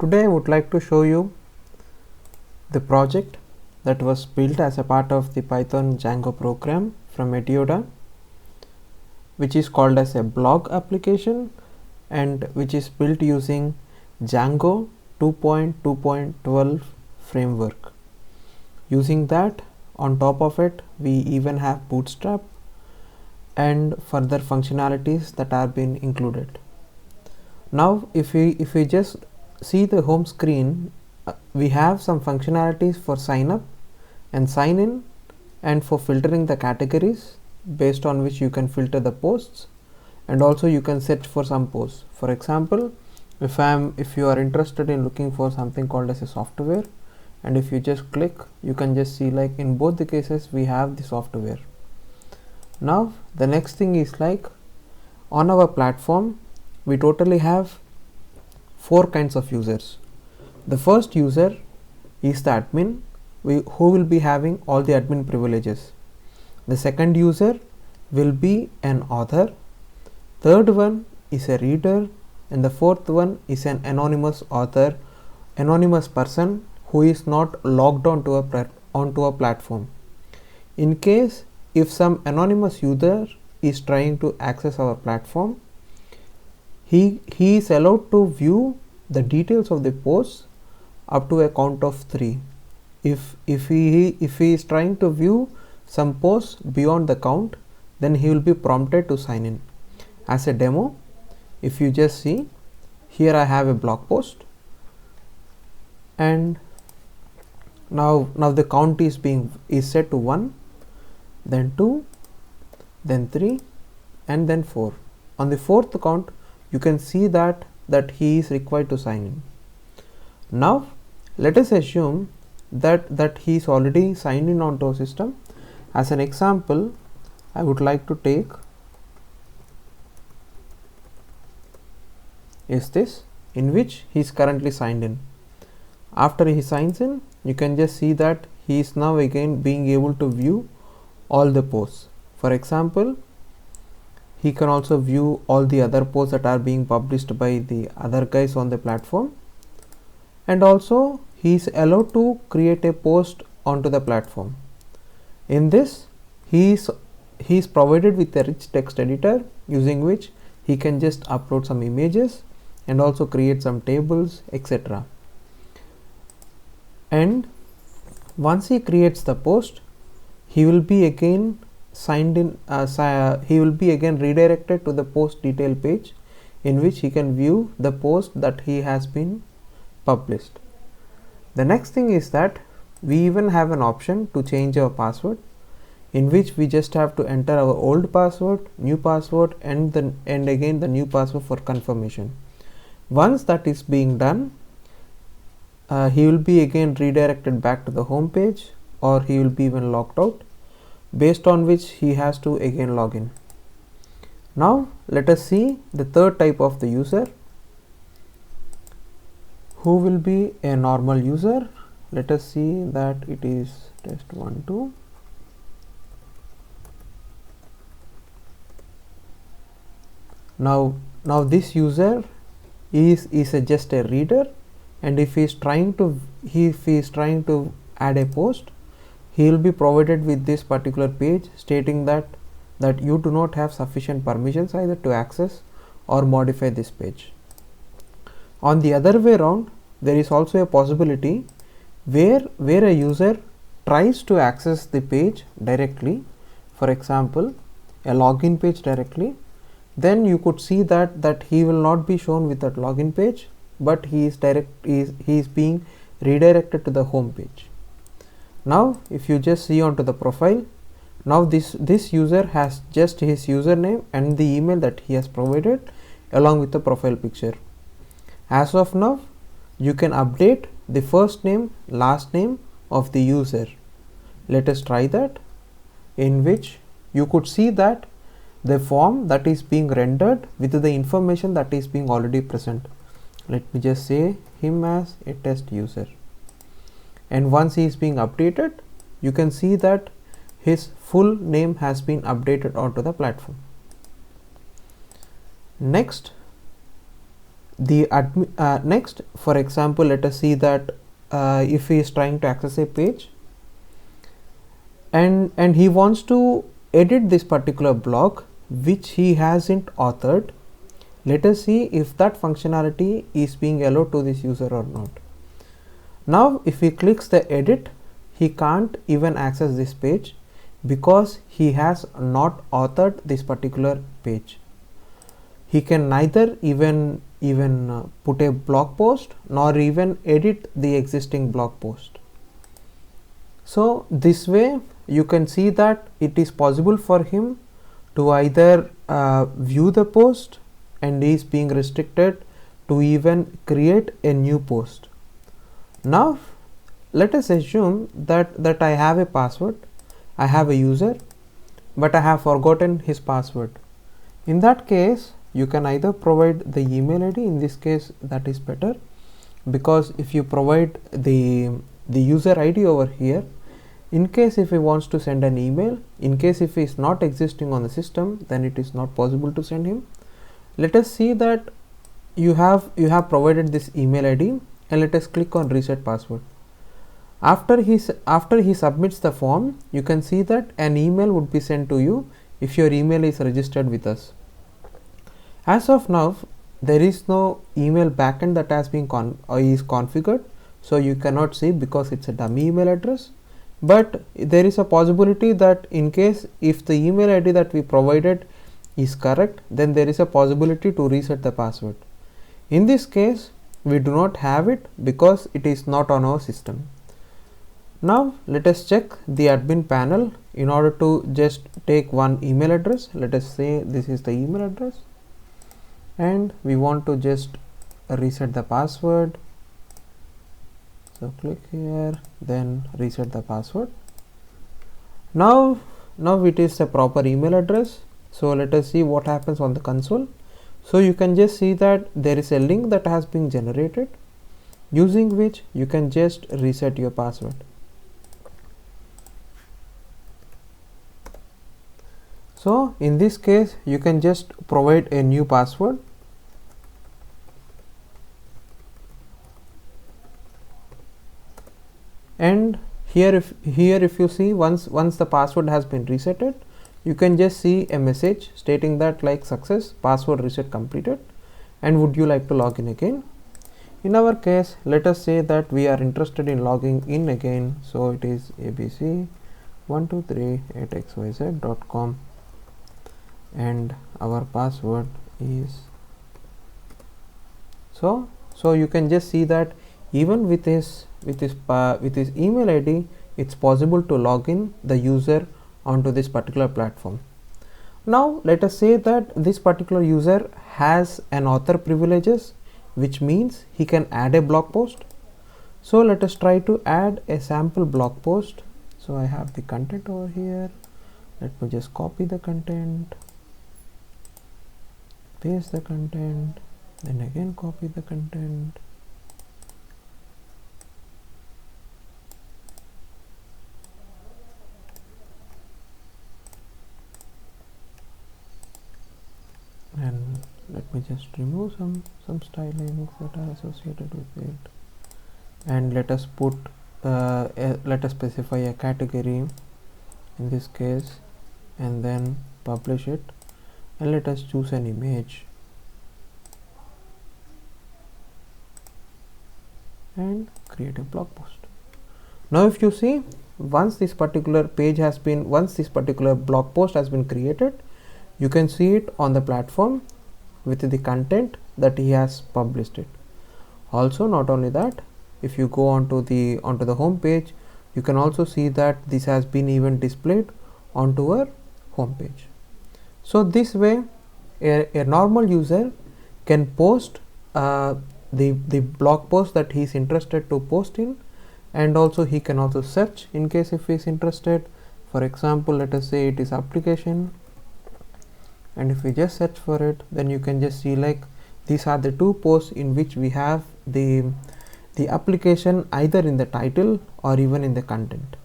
Today I would like to show you the project that was built as a part of the Python Django program from Edioda, which is called as a blog application and which is built using Django 2.2.12 framework. Using that, on top of it, we even have Bootstrap and further functionalities that are being included. Now if we just see the home screen, we have some functionalities for sign up and sign in, and for filtering the categories based on which you can filter the posts, and also you can search for some posts. For example, if you are interested in looking for something called as a software, and if you just click, you can just see, like, in both the cases we have the software. Now the next thing is, like, on our platform we totally have 4 kinds of users. The first user is the admin, who will be having all the admin privileges. The second user will be an author. Third one is a reader, and the fourth one is an anonymous author, anonymous person who is not logged onto a platform. In case if some anonymous user is trying to access our platform, he is allowed to view the details of the posts up to a count of 3. If he is trying to view some posts beyond the count, then he will be prompted to sign in. As a demo, if you just see, here I have a blog post, and now the count is set to 1, then 2, then 3, and then 4. On the 4th count, you can see that he is required to sign in. Now let us assume that he is already signed in onto our system. As an example, I would like to take is this, in which he is currently signed in. After he signs in, you can just see that he is now again being able to view all the posts. For example, he can also view all the other posts that are being published by the other guys on the platform, and also he is allowed to create a post onto the platform. In this, he is provided with a rich text editor, using which he can just upload some images and also create some tables, etc. And once he creates the post, he will be again signed in, he will be again redirected to the post detail page, in which he can view the post that he has been published. The next thing is that we even have an option to change our password, in which we just have to enter our old password, new password, and again the new password for confirmation. Once that is being done, he will be again redirected back to the home page, or he will be even logged out, based on which he has to again log in. Now let us see the third type of the user, who will be a normal user. Let us see that it is test1, 2. Now this user is just a reader, and if he is trying to add a post, he will be provided with this particular page stating that you do not have sufficient permissions either to access or modify this page. On the other way around, there is also a possibility where a user tries to access the page directly, for example a login page directly. Then you could see that he will not be shown with that login page, but he is being redirected to the home page. Now if you just see onto the profile, now this user has just his username and the email that he has provided along with the profile picture. As of now, you can update the first name, last name of the user. Let us try that, in which you could see that the form that is being rendered with the information that is being already present. Let me just say him as a test user, and once he is being updated, you can see that his full name has been updated onto the platform. Next, next, for example, let us see that if he is trying to access a page and he wants to edit this particular block which he hasn't authored, let us see if that functionality is being allowed to this user or not. Now if he clicks the edit, he can't even access this page because he has not authored this particular page. He can neither even put a blog post nor even edit the existing blog post. So this way you can see that it is possible for him to either view the post, and he is being restricted to even create a new post. Now let us assume that I have a password, I have a user, but I have forgotten his password. In that case, you can either provide the email ID. In this case, that is better, because if you provide the user ID over here, in case if he wants to send an email, in case if he is not existing on the system, then it is not possible to send him. Let us see that you have provided this email ID, and let us click on reset password. After he submits the form, you can see that an email would be sent to you if your email is registered with us. As of now, there is no email backend that has been is configured, so you cannot see because it's a dummy email address. But there is a possibility that in case if the email ID that we provided is correct, then there is a possibility to reset the password. In this case, we do not have it because it is not on our system. Now let us check the admin panel in order to just take one email address. Let us say this is the email address, and we want to just reset the password. So click here, then reset the password. Now it is a proper email address. So let us see what happens on the console. So you can just see that there is a link that has been generated, using which you can just reset your password. So in this case, you can just provide a new password. And here if you see, once the password has been resetted, you can just see a message stating that like success, password reset completed, and would you like to log in again. In our case, let us say that we are interested in logging in again. So it is abc123@xyz.com, and our password is so you can just see that even with his email ID, it's possible to log in the user onto this particular platform. Now let us say that this particular user has an author privileges, which means he can add a blog post. So let us try to add a sample blog post. So I have the content over here. Let me just copy the content, paste the content, then again copy the content. And let me just remove some stylings that are associated with it, and let us put let us specify a category in this case, and then publish it, and let us choose an image and create a blog post. Now if you see, once this particular blog post has been created, you can see it on the platform with the content that he has published it. Also, not only that, if you go onto the home page, you can also see that this has been even displayed onto our home page. So this way a normal user can post the blog post that he is interested to post in, and also he can also search in case if he is interested. For example, let us say it is application, and if we just search for it, then you can just see like these are the two posts in which we have the application either in the title or even in the content.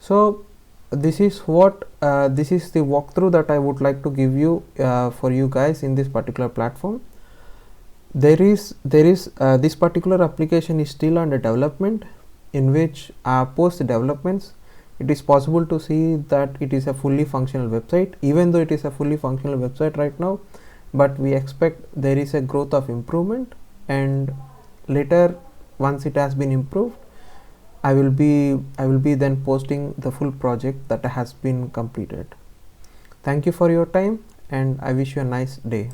So this is what this is the walkthrough that I would like to give you for you guys in this particular platform. There is this particular application is still under development, in which post developments it is possible to see that it is a fully functional website, even though it is a fully functional website right now. But we expect there is a growth of improvement, and later, once it has been improved, I will be then posting the full project that has been completed. Thank you for your time, and I wish you a nice day.